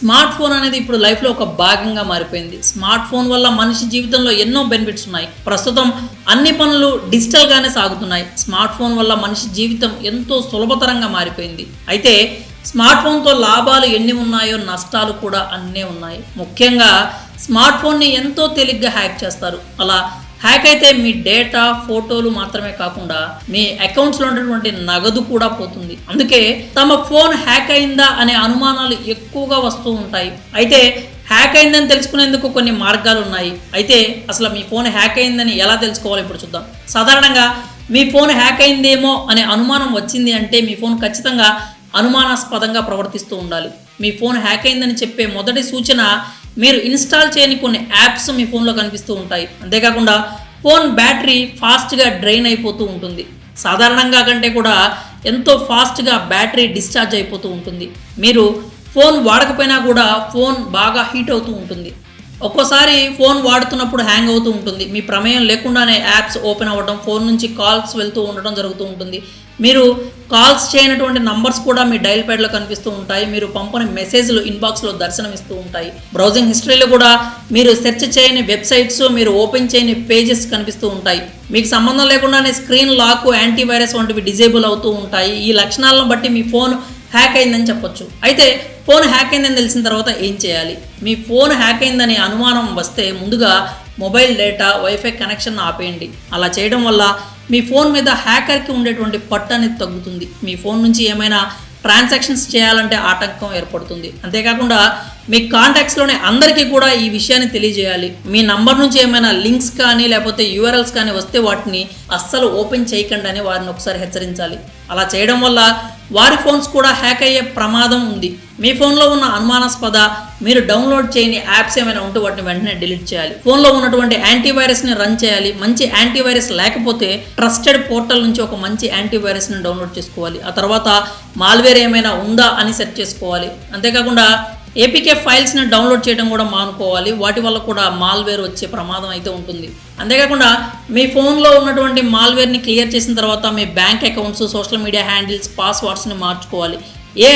Smart phone అనేది ఇప్పుడు లైఫ్లో ఒక భాగంగా మారిపోయింది. స్మార్ట్ ఫోన్ వల్ల మనిషి జీవితంలో ఎన్నో బెనిఫిట్స్ ఉన్నాయి. ప్రస్తుతం అన్ని పనులు డిజిటల్గానే సాగుతున్నాయి. స్మార్ట్ ఫోన్ వల్ల మనిషి జీవితం ఎంతో సులభతరంగా మారిపోయింది. అయితే స్మార్ట్ ఫోన్తో లాభాలు ఎన్ని ఉన్నాయో నష్టాలు కూడా అన్నీ ఉన్నాయి. ముఖ్యంగా స్మార్ట్ ఫోన్ని ఎంతో తేలిగ్గా హ్యాక్ చేస్తారు. అలా హ్యాక్ అయితే మీ డేటా, ఫోటోలు మాత్రమే కాకుండా మీ అకౌంట్స్లో ఉన్నటువంటి నగదు కూడా పోతుంది. అందుకే తమ ఫోన్ హ్యాక్ అయిందా అనే అనుమానాలు ఎక్కువగా వస్తూ ఉంటాయి. అయితే హ్యాక్ అయిందని తెలుసుకునేందుకు కొన్ని మార్గాలు ఉన్నాయి. అయితే అసలు మీ ఫోన్ హ్యాక్ అయిందని ఎలా తెలుసుకోవాలో ఇప్పుడు చూద్దాం. సాధారణంగా మీ ఫోన్ హ్యాక్ అయిందేమో అనే అనుమానం వచ్చింది అంటే మీ ఫోన్ ఖచ్చితంగా అనుమానాస్పదంగా ప్రవర్తిస్తూ ఉండాలి. మీ ఫోన్ హ్యాక్ అయిందని చెప్పే మొదటి సూచన మీరు ఇన్స్టాల్ చేయని కొన్ని యాప్స్ మీ ఫోన్లో కనిపిస్తూ ఉంటాయి. అంతేకాకుండా ఫోన్ బ్యాటరీ ఫాస్ట్గా డ్రైన్ అయిపోతూ ఉంటుంది. సాధారణంగా కంటే కూడా ఎంతో ఫాస్ట్గా బ్యాటరీ డిశ్చార్జ్ అయిపోతూ ఉంటుంది. మీరు ఫోన్ వాడకపోయినా కూడా ఫోన్ బాగా హీట్ అవుతూ ఉంటుంది. ఒక్కోసారి ఫోన్ వాడుతున్నప్పుడు హ్యాంగ్ అవుతూ ఉంటుంది. మీ ప్రమేయం లేకుండానే యాప్స్ ఓపెన్ అవ్వడం, ఫోన్ నుంచి కాల్స్ వెళ్తూ ఉండడం జరుగుతూ ఉంటుంది. మీరు కాల్స్ చేయనటువంటి నంబర్స్ కూడా మీ డైల్ ప్యాడ్లో కనిపిస్తూ ఉంటాయి. మీరు పంపని మెసేజ్లు ఇన్బాక్స్లో దర్శనమిస్తూ ఉంటాయి. బ్రౌజింగ్ హిస్టరీలో కూడా మీరు సెర్చ్ చేయని వెబ్సైట్స్, మీరు ఓపెన్ చేయని పేజెస్ కనిపిస్తూ ఉంటాయి. మీకు సంబంధం లేకుండానే స్క్రీన్ లాక్, యాంటీవైరస్ వంటివి డిజేబుల్ అవుతూ ఉంటాయి. ఈ లక్షణాలను బట్టి మీ ఫోన్ హ్యాక్ అయిందని చెప్పొచ్చు. అయితే ఫోన్ హ్యాక్ అయిందని తెలిసిన తర్వాత ఏం చేయాలి? మీ ఫోన్ హ్యాక్ అయిందని అనుమానం వస్తే ముందుగా మొబైల్ డేటా, వైఫై కనెక్షన్ ఆపేయండి. అలా చేయడం వల్ల మీ ఫోన్ మీద హ్యాకర్కి ఉండేటువంటి పట్టు అనేది తగ్గుతుంది. మీ ఫోన్ నుంచి ఏమైనా ట్రాన్సాక్షన్స్ చేయాలంటే ఆటంకం ఏర్పడుతుంది. అంతేకాకుండా మీ కాంటాక్ట్స్లోనే అందరికీ కూడా ఈ విషయాన్ని తెలియజేయాలి. మీ నంబర్ నుంచి ఏమైనా లింక్స్ కానీ లేకపోతే యూఆర్ఎల్స్ కానీ వస్తే వాటిని అస్సలు ఓపెన్ చేయకండి అని వారిని ఒకసారి హెచ్చరించాలి. అలా చేయడం వల్ల వారి ఫోన్స్ కూడా హ్యాక్ అయ్యే ప్రమాదం ఉంది. మీ ఫోన్లో ఉన్న అనుమానాస్పద, మీరు డౌన్లోడ్ చేయని యాప్స్ ఏమైనా ఉంటే వాటిని వెంటనే డిలీట్ చేయాలి. ఫోన్లో ఉన్నటువంటి యాంటీవైరస్ని రన్ చేయాలి. మంచి యాంటీవైరస్ లేకపోతే ట్రస్టెడ్ పోర్టల్ నుంచి ఒక మంచి యాంటీవైరస్ని డౌన్లోడ్ చేసుకోవాలి. ఆ తర్వాత మాల్వేర్ ఏమైనా ఉందా అని సెర్చ్ చేసుకోవాలి. అంతేకాకుండా ఏపీకే ఫైల్స్ని డౌన్లోడ్ చేయడం కూడా మానుకోవాలి. వాటి వల్ల కూడా మాల్వేర్ వచ్చే ప్రమాదం అయితే ఉంటుంది. అంతేకాకుండా మీ ఫోన్లో ఉన్నటువంటి మాల్వేర్ని క్లియర్ చేసిన తర్వాత మీ bank accounts, social media handles, పాస్వర్డ్స్ని మార్చుకోవాలి.